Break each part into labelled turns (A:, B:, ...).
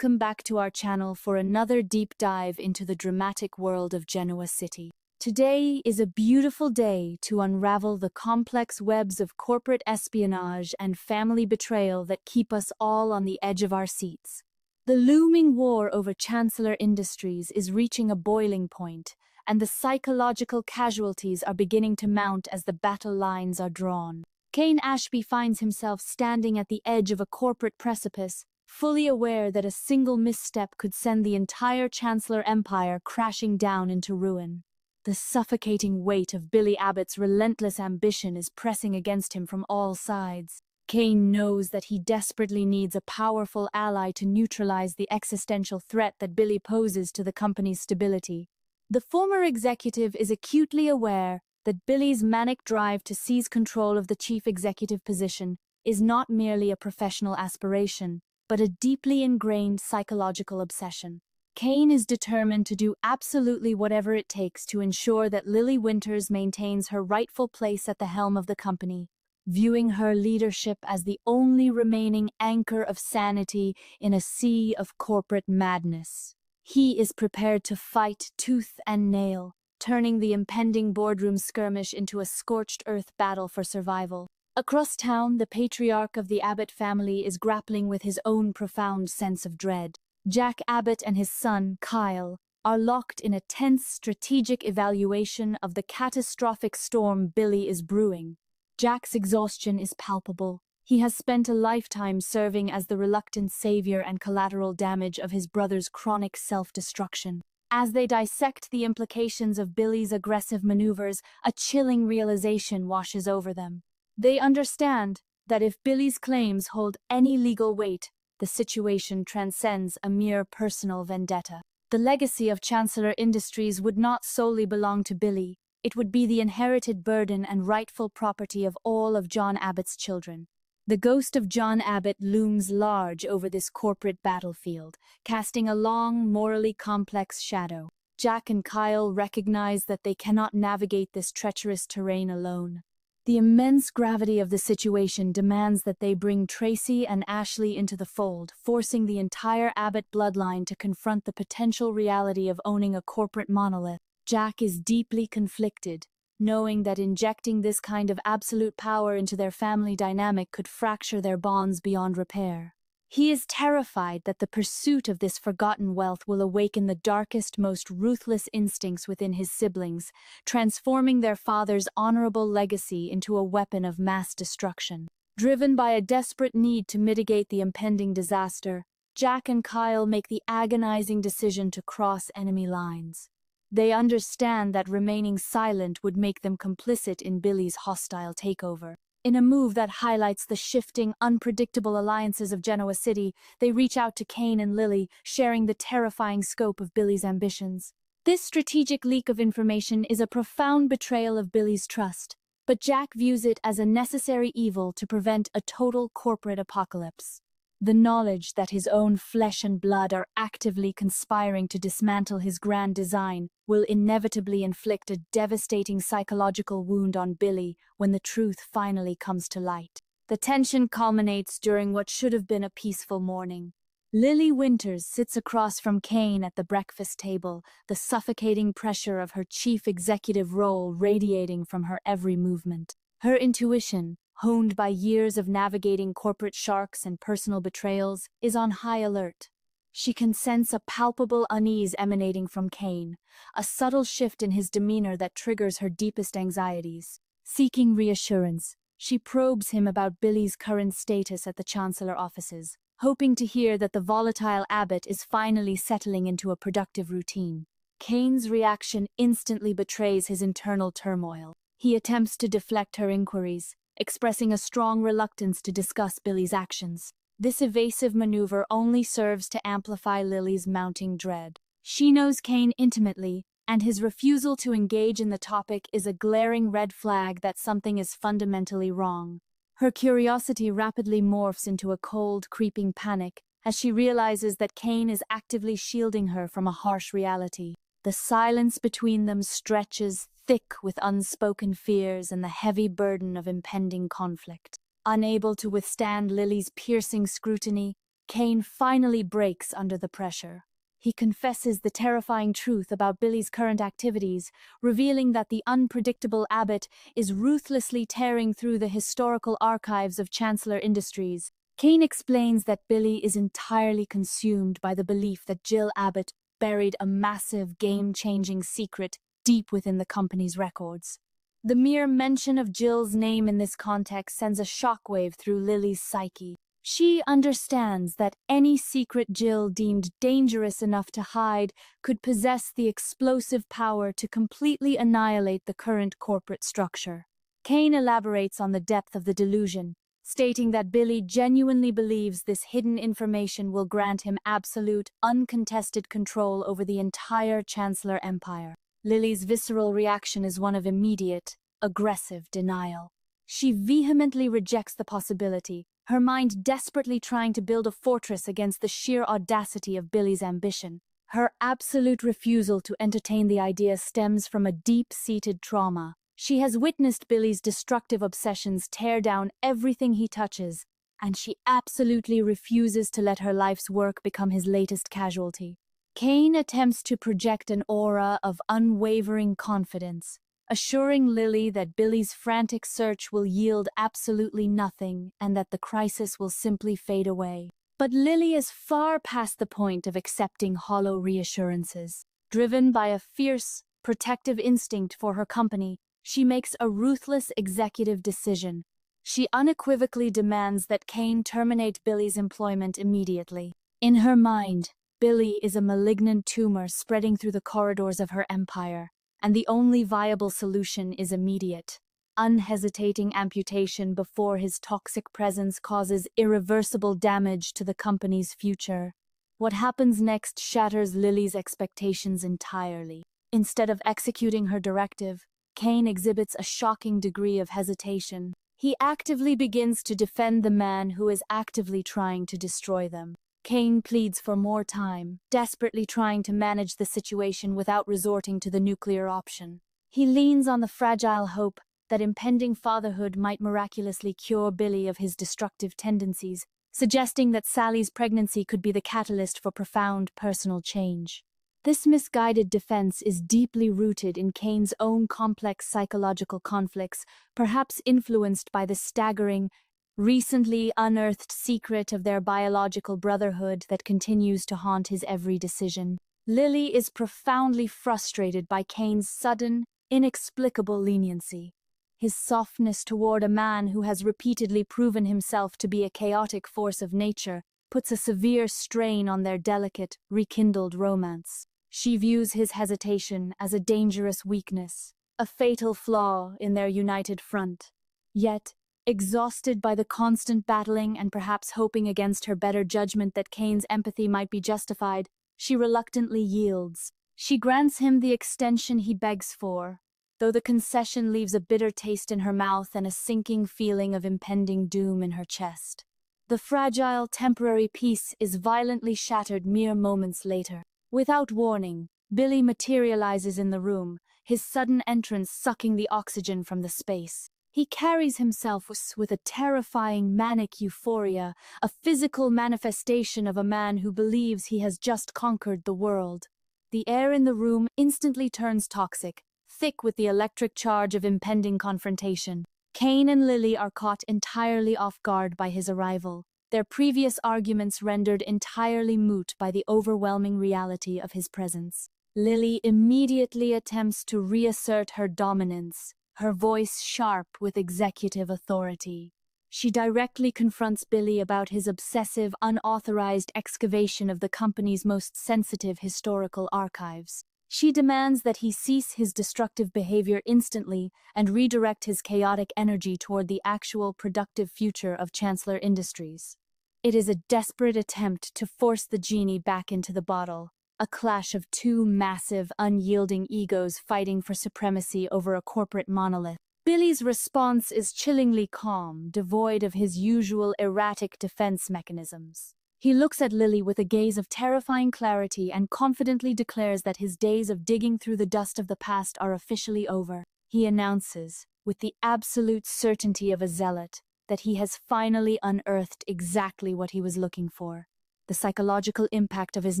A: welcome back to our channel for another deep dive into the dramatic world of Genoa City. Today is a beautiful day to unravel the complex webs of corporate espionage and family betrayal that keep us all on the edge of our seats. The looming war over Chancellor Industries is reaching a boiling point, and the psychological casualties are beginning to mount as the battle lines are drawn. Kane Ashby finds himself standing at the edge of a corporate precipice, fully aware that a single misstep could send the entire Chancellor Empire crashing down into ruin. The suffocating weight of Billy Abbott's relentless ambition is pressing against him from all sides. Kane knows that he desperately needs a powerful ally to neutralize the existential threat that Billy poses to the company's stability. The former executive is acutely aware that Billy's manic drive to seize control of the chief executive position is not merely a professional aspiration, but a deeply ingrained psychological obsession. Kane is determined to do absolutely whatever it takes to ensure that Lily Winters maintains her rightful place at the helm of the company, viewing her leadership as the only remaining anchor of sanity in a sea of corporate madness. He is prepared to fight tooth and nail, turning the impending boardroom skirmish into a scorched earth battle for survival. Across town, the patriarch of the Abbott family is grappling with his own profound sense of dread. Jack Abbott and his son, Kyle, are locked in a tense strategic evaluation of the catastrophic storm Billy is brewing. Jack's exhaustion is palpable. He has spent a lifetime serving as the reluctant savior and collateral damage of his brother's chronic self-destruction. As they dissect the implications of Billy's aggressive maneuvers, a chilling realization washes over them. They understand that if Billy's claims hold any legal weight, the situation transcends a mere personal vendetta. The legacy of Chancellor Industries would not solely belong to Billy. It would be the inherited burden and rightful property of all of John Abbott's children. The ghost of John Abbott looms large over this corporate battlefield, casting a long, morally complex shadow. Jack and Kyle recognize that they cannot navigate this treacherous terrain alone. The immense gravity of the situation demands that they bring Tracy and Ashley into the fold, forcing the entire Abbott bloodline to confront the potential reality of owning a corporate monolith. Jack is deeply conflicted, knowing that injecting this kind of absolute power into their family dynamic could fracture their bonds beyond repair. He is terrified that the pursuit of this forgotten wealth will awaken the darkest, most ruthless instincts within his siblings, transforming their father's honorable legacy into a weapon of mass destruction. Driven by a desperate need to mitigate the impending disaster, Jack and Kyle make the agonizing decision to cross enemy lines. They understand that remaining silent would make them complicit in Billy's hostile takeover. In a move that highlights the shifting, unpredictable alliances of Genoa City, they reach out to Kane and Lily, sharing the terrifying scope of Billy's ambitions. This strategic leak of information is a profound betrayal of Billy's trust, but Jack views it as a necessary evil to prevent a total corporate apocalypse. The knowledge that his own flesh and blood are actively conspiring to dismantle his grand design will inevitably inflict a devastating psychological wound on Billy when the truth finally comes to light. The tension culminates during what should have been a peaceful morning. Lily Winters sits across from Kane at the breakfast table, the suffocating pressure of her chief executive role radiating from her every movement. Her intuition, honed by years of navigating corporate sharks and personal betrayals, is on high alert. She can sense a palpable unease emanating from Kane, a subtle shift in his demeanor that triggers her deepest anxieties. Seeking reassurance, she probes him about Billy's current status at the Chancellor offices, hoping to hear that the volatile Abbott is finally settling into a productive routine. Kane's reaction instantly betrays his internal turmoil. He attempts to deflect her inquiries, expressing a strong reluctance to discuss Billy's actions. This evasive maneuver only serves to amplify Lily's mounting dread. She knows Kane intimately, and his refusal to engage in the topic is a glaring red flag that something is fundamentally wrong. Her curiosity rapidly morphs into a cold, creeping panic as she realizes that Kane is actively shielding her from a harsh reality. The silence between them stretches thick with unspoken fears and the heavy burden of impending conflict. Unable to withstand Lily's piercing scrutiny, Kane finally breaks under the pressure. He confesses the terrifying truth about Billy's current activities, revealing that the unpredictable Abbott is ruthlessly tearing through the historical archives of Chancellor Industries. Kane explains that Billy is entirely consumed by the belief that Jill Abbott buried a massive, game-changing secret deep within the company's records. The mere mention of Jill's name in this context sends a shockwave through Lily's psyche. She understands that any secret Jill deemed dangerous enough to hide could possess the explosive power to completely annihilate the current corporate structure. Kane elaborates on the depth of the delusion, stating that Billy genuinely believes this hidden information will grant him absolute, uncontested control over the entire Chancellor Empire. Lily's visceral reaction is one of immediate, aggressive denial. She vehemently rejects the possibility, her mind desperately trying to build a fortress against the sheer audacity of Billy's ambition. Her absolute refusal to entertain the idea stems from a deep-seated trauma. She has witnessed Billy's destructive obsessions tear down everything he touches, and she absolutely refuses to let her life's work become his latest casualty. Kane attempts to project an aura of unwavering confidence, assuring Lily that Billy's frantic search will yield absolutely nothing and that the crisis will simply fade away. But Lily is far past the point of accepting hollow reassurances. Driven by a fierce, protective instinct for her company, she makes a ruthless executive decision. She unequivocally demands that Kane terminate Billy's employment immediately. In her mind, Billy is a malignant tumor spreading through the corridors of her empire, and the only viable solution is immediate, unhesitating amputation before his toxic presence causes irreversible damage to the company's future. What happens next shatters Lily's expectations entirely. Instead of executing her directive, Kane exhibits a shocking degree of hesitation. He actively begins to defend the man who is actively trying to destroy them. Kane pleads for more time, desperately trying to manage the situation without resorting to the nuclear option. He leans on the fragile hope that impending fatherhood might miraculously cure Billy of his destructive tendencies, suggesting that Sally's pregnancy could be the catalyst for profound personal change. This misguided defense is deeply rooted in Kane's own complex psychological conflicts, perhaps influenced by the staggering, recently unearthed secret of their biological brotherhood that continues to haunt his every decision. Lily is profoundly frustrated by Kane's sudden, inexplicable leniency. His softness toward a man who has repeatedly proven himself to be a chaotic force of nature puts a severe strain on their delicate, rekindled romance. She views his hesitation as a dangerous weakness, a fatal flaw in their united front. Yet, exhausted by the constant battling and perhaps hoping against her better judgment that Kane's empathy might be justified, she reluctantly yields. She grants him the extension he begs for, though the concession leaves a bitter taste in her mouth and a sinking feeling of impending doom in her chest. The fragile, temporary peace is violently shattered mere moments later. Without warning, Billy materializes in the room, his sudden entrance sucking the oxygen from the space. He carries himself with a terrifying manic euphoria, a physical manifestation of a man who believes he has just conquered the world. The air in the room instantly turns toxic, thick with the electric charge of impending confrontation. Kane and Lily are caught entirely off guard by his arrival, their previous arguments rendered entirely moot by the overwhelming reality of his presence. Lily immediately attempts to reassert her dominance, her voice sharp with executive authority. She directly confronts Billy about his obsessive, unauthorized excavation of the company's most sensitive historical archives. She demands that he cease his destructive behavior instantly and redirect his chaotic energy toward the actual productive future of Chancellor Industries. It is a desperate attempt to force the genie back into the bottle, a clash of two massive, unyielding egos fighting for supremacy over a corporate monolith. Billy's response is chillingly calm, devoid of his usual erratic defense mechanisms. He looks at Lily with a gaze of terrifying clarity and confidently declares that his days of digging through the dust of the past are officially over. He announces, with the absolute certainty of a zealot, that he has finally unearthed exactly what he was looking for. The psychological impact of his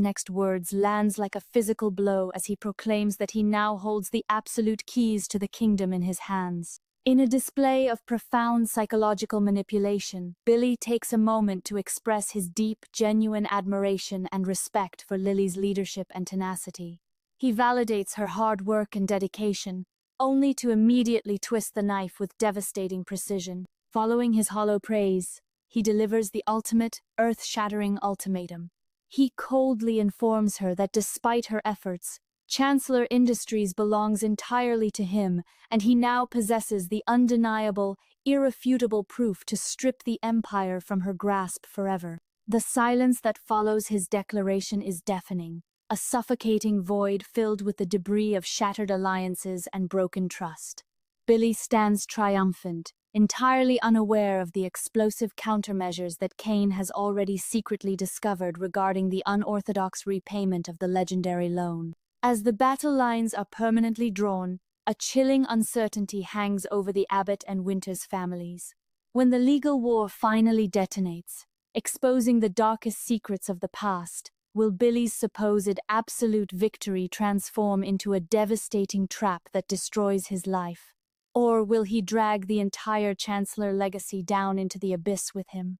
A: next words lands like a physical blow as he proclaims that he now holds the absolute keys to the kingdom in his hands. In a display of profound psychological manipulation, Billy takes a moment to express his deep, genuine admiration and respect for Lily's leadership and tenacity. He validates her hard work and dedication, only to immediately twist the knife with devastating precision. Following his hollow praise, he delivers the ultimate, earth-shattering ultimatum. He coldly informs her that despite her efforts, Chancellor Industries belongs entirely to him, and he now possesses the undeniable, irrefutable proof to strip the empire from her grasp forever. The silence that follows his declaration is deafening, a suffocating void filled with the debris of shattered alliances and broken trust. Billy stands triumphant, entirely unaware of the explosive countermeasures that Kane has already secretly discovered regarding the unorthodox repayment of the legendary loan. As the battle lines are permanently drawn, a chilling uncertainty hangs over the Abbott and Winters families. When the legal war finally detonates, exposing the darkest secrets of the past, will Billy's supposed absolute victory transform into a devastating trap that destroys his life? Or will he drag the entire Chancellor legacy down into the abyss with him?